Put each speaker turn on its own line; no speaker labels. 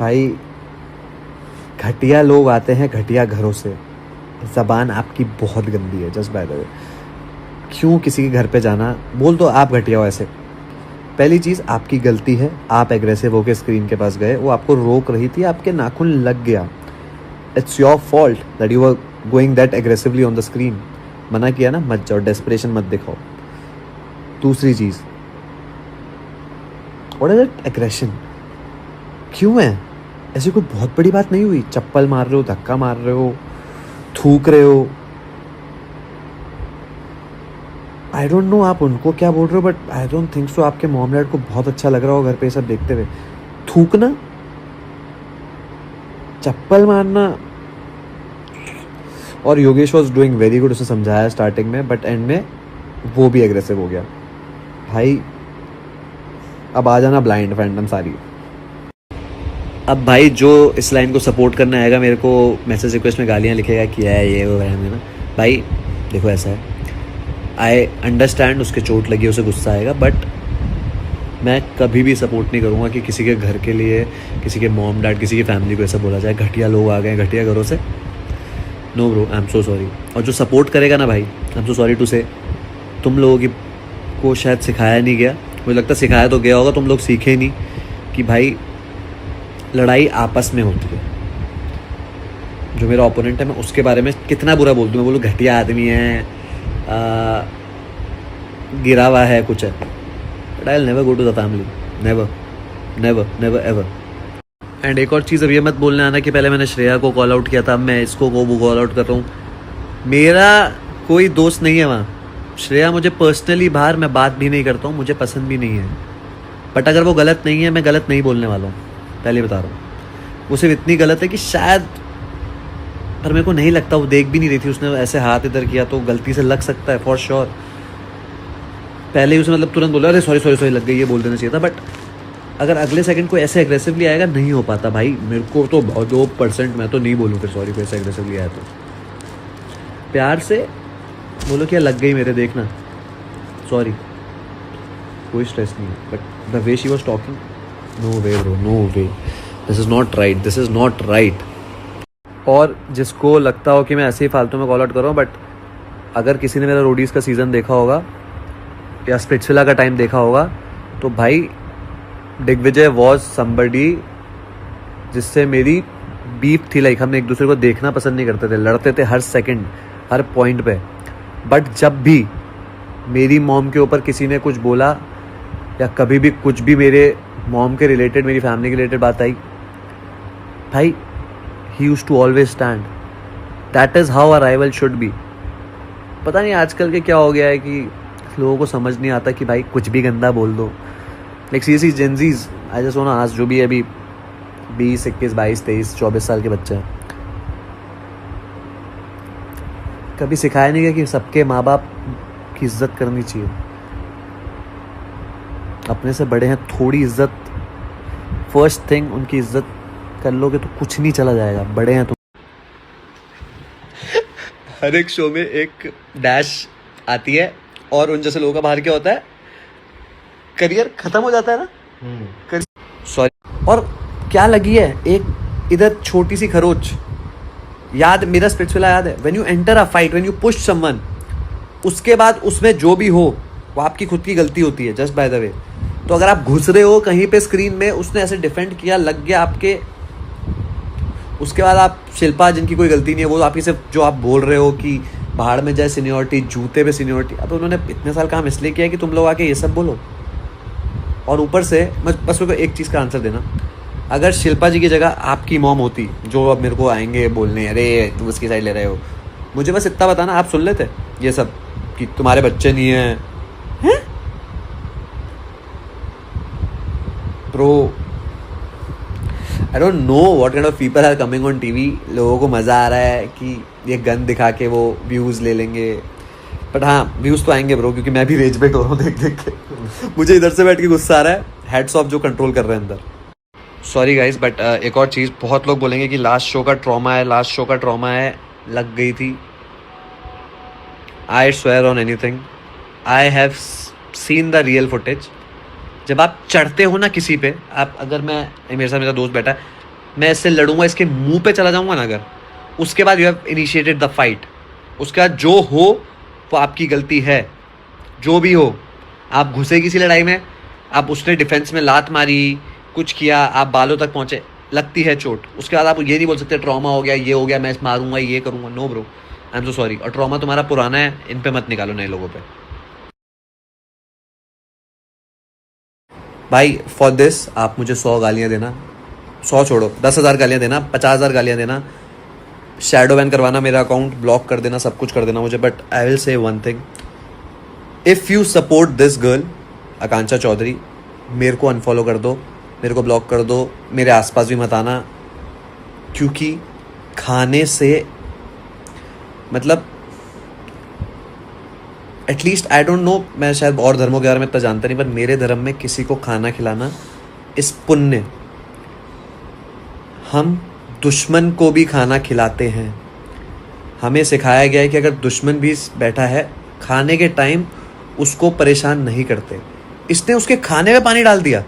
भाई घटिया लोग आते हैं घटिया घरों से। ज़बान आपकी बहुत गंदी है, जस्ट बाय द वे। क्यों किसी के घर पे जाना? बोल दो आप घटिया हो ऐसे। पहली चीज़ आपकी गलती है, आप एग्रेसिव होकर स्क्रीन के पास गए, वो आपको रोक रही थी, आपके नाखून लग गया। It's your fault that you are going that aggressively on the screen. मना किया ना, मत जाओ, डेस्परेशन मत दिखाओ। दूसरी चीज़, व्हाट इज दैट एग्रेशन? क्यों है? ऐसी कोई बहुत बड़ी बात नहीं हुई। चप्पल मार रहे हो, धक्का मार रहे हो, थूक रहे हो, आई डोंट नो आप उनको क्या बोल रहे हो, but I don't think so आपके मॉम डैड को बहुत अच्छा लग रहा हो घर पे ये सब देखते हुए। थूकना, चप्पल मारना। और Yogesh was doing very good, उसे समझाया स्टार्टिंग में, बट एंड में वो भी एग्रेसिव हो गया। भाई अब आ जाना ब्लाइंड फैंडम सारी। अब भाई जो इस लाइन को सपोर्ट करने आएगा, मेरे को मैसेज रिक्वेस्ट में गालियाँ लिखेगा, किया है ये वो है ना। भाई देखो ऐसा है, आई अंडरस्टैंड उसके चोट लगी, उसे गुस्सा आएगा, बट मैं कभी भी सपोर्ट नहीं करूँगा कि किसी के घर के लिए, किसी के मॉम डैड, किसी की फैमिली को ऐसा बोला जाए, घटिया लोग आ गए घटिया घरों से। No bro, I am so sorry. और जो सपोर्ट करेगा ना भाई, I am so sorry to say, तुम लोगों की को शायद सिखाया नहीं गया। मुझे लगता है सिखाया तो गया होगा, तुम लोग सीखे नहीं कि भाई लड़ाई आपस में होती है। जो मेरा ओपोनेंट है, मैं उसके बारे में कितना बुरा बोल दूँ, मैं बोलूँ घटिया आदमी है, गिरा हुआ है, कुछ है, but I will never go to the family, never never never ever. And एक और चीज़, अब ये मत बोलने आना कि पहले मैंने श्रेया को कॉल आउट किया था, अब मैं इसको वो कॉल आउट कर रहा हूँ। मेरा कोई दोस्त नहीं है वहाँ। श्रेया मुझे पर्सनली बाहर मैं बात भी नहीं करता हूँ, मुझे पसंद भी नहीं है, बट अगर वो गलत नहीं है, मैं गलत नहीं बोलने वाला हूँ, पहले बता रहा हूँ। वो सिर्फ इतनी गलत है कि शायद, पर मेरे को नहीं लगता, वो देख भी नहीं रही थी, उसने ऐसे हाथ इधर किया तो गलती से लग सकता है फॉर श्योर। पहले ही उसे मतलब तुरंत बोला, अरे सॉरी सॉरी सॉरी लग गई, ये बोल देना चाहिए था। बट अगर अगले सेकंड को ऐसे एग्रेसिवली आएगा, नहीं हो पाता भाई। मेरे को तो 2% मैं तो नहीं बोलूँ फिर सॉरी को ऐसे एग्रेसिवली आया तो। प्यार से बोलो क्या लग गई मेरे, देखना, सॉरी, कोई स्ट्रेस नहीं है। But the way she was talking, no way bro, no way, this is not right, this is not right. और जिसको लगता हो कि मैं ऐसे ही फालतू में कॉल आउट कर रहा हूँ, बट अगर किसी ने मेरा रोडीज़ का सीज़न देखा होगा या स्प्लिट्सविला का टाइम देखा होगा, तो भाई दिग्विजय वॉज समबडी जिससे मेरी बीफ थी। लाइक हम एक दूसरे को देखना पसंद नहीं करते थे, लड़ते थे हर सेकंड, हर पॉइंट पे। बट जब भी मेरी मॉम के ऊपर किसी ने कुछ बोला या कभी भी कुछ भी मेरे मॉम के रिलेटेड, मेरी फैमिली के रिलेटेड बात आई, भाई he used to always stand. That is how a rival should be. पता नहीं आजकल के क्या हो गया है कि लोगों को समझ नहीं आता कि भाई कुछ भी गंदा बोल दो। Like seriously Gen Zs, I just want to ask, जो भी अभी 20, 21, 22, 23, 24 साल के बच्चे हैं, कभी सिखाया नहीं गया कि सबके माँ बाप की इज्जत करनी चाहिए। अपने से बड़े हैं, थोड़ी इज्जत, फर्स्ट थिंग उनकी इज्जत कर लोगे तो कुछ नहीं चला जाएगा। बड़े हैं तो हर एक शो में एक डैश आती है, और उन जैसे लोगों का बाहर क्या होता है, करियर खत्म हो जाता है ना। सॉरी। और क्या लगी है एक इधर छोटी सी खरोच, याद, मेरा स्प्लिट्सविला याद है, when you enter a fight, when you push someone, उसके बाद उसमें जो भी हो वो आपकी खुद की गलती होती है, जस्ट बाय द वे। तो अगर आप घुस रहे हो कहीं पे स्क्रीन में, उसने ऐसे डिफेंड किया, लग गया आपके, उसके बाद आप शिल्पा जिनकी कोई गलती नहीं है, वो आपकी सिर्फ जो आप बोल रहे हो कि बाहर में जाए सीनियरिटी, जूते पे सीनियरिटी। अब उन्होंने इतने साल काम इसलिए किया कि तुम लोग आके ये सब बोलो। और ऊपर से बस मेरे को एक चीज़ का आंसर देना, अगर शिल्पा जी की जगह आपकी मॉम होती, जो अब मेरे को आएंगे बोलने, अरे तुम उसकी साइड ले रहे हो, मुझे बस इतना बताना, आप सुन लेते ये सब कि तुम्हारे बच्चे नहीं हैं, bro. I don't know what kind of people are coming on TV. लोगों को मज़ा आ रहा है कि ये गन दिखा के वो व्यूज़ ले लेंगे, बट हाँ व्यूज़ तो आएंगे ब्रो, क्योंकि मैं भी रेज बेट हो रहा हूँ देख देख के। मुझे इधर से बैठ के गुस्सा आ रहा है, हेड्स ऑफ जो कंट्रोल कर रहे हैं अंदर। सॉरी गाइज, बट एक और चीज़, बहुत लोग बोलेंगे कि लास्ट शो का ट्रॉमा है, लास्ट शो का ट्रॉमा है, लग गई थी। I swear on anything, I have seen the real footage. जब आप चढ़ते हो ना किसी पे, आप, अगर मैं, मेरे साथ मेरा दोस्त बैठा है, मैं इससे लड़ूंगा, इसके मुंह पे चला जाऊंगा ना अगर, उसके बाद you have initiated the fight. उसके बाद जो हो वो आपकी गलती है, जो भी हो। आप घुसे किसी लड़ाई में, आप उसने डिफेंस में लात मारी, कुछ किया, आप बालों तक पहुंचे, लगती है चोट। उसके बाद आप ये नहीं बोल सकते ट्रॉमा हो गया, ये हो गया, मैं मारूंगा, ये करूंगा। No bro, I am so sorry. और ट्रॉमा तुम्हारा पुराना है, इन पे मत निकालो नए लोगों पे। भाई फॉर दिस आप मुझे 100 गालियां देना, 100 छोड़ो, 10,000 गालियां देना, 50,000 गालियां देना, शैडो बैन करवाना, मेरा अकाउंट ब्लॉक कर देना, सब कुछ कर देना मुझे। But I will say one thing, if you support this girl Akanksha Chaudhary, मेरे को अनफॉलो कर दो, मेरे को ब्लॉक कर दो, मेरे आसपास भी मत आना। क्योंकि खाने से मतलब एटलीस्ट आई डोंट नो, मैं शायद और धर्मों के बारे में इतना जानता नहीं, पर मेरे धर्म में किसी को खाना खिलाना इस पुण्य। हम दुश्मन को भी खाना खिलाते हैं। हमें सिखाया गया है कि अगर दुश्मन भी बैठा है खाने के टाइम उसको परेशान नहीं करते। इसने उसके खाने में पानी डाल दिया।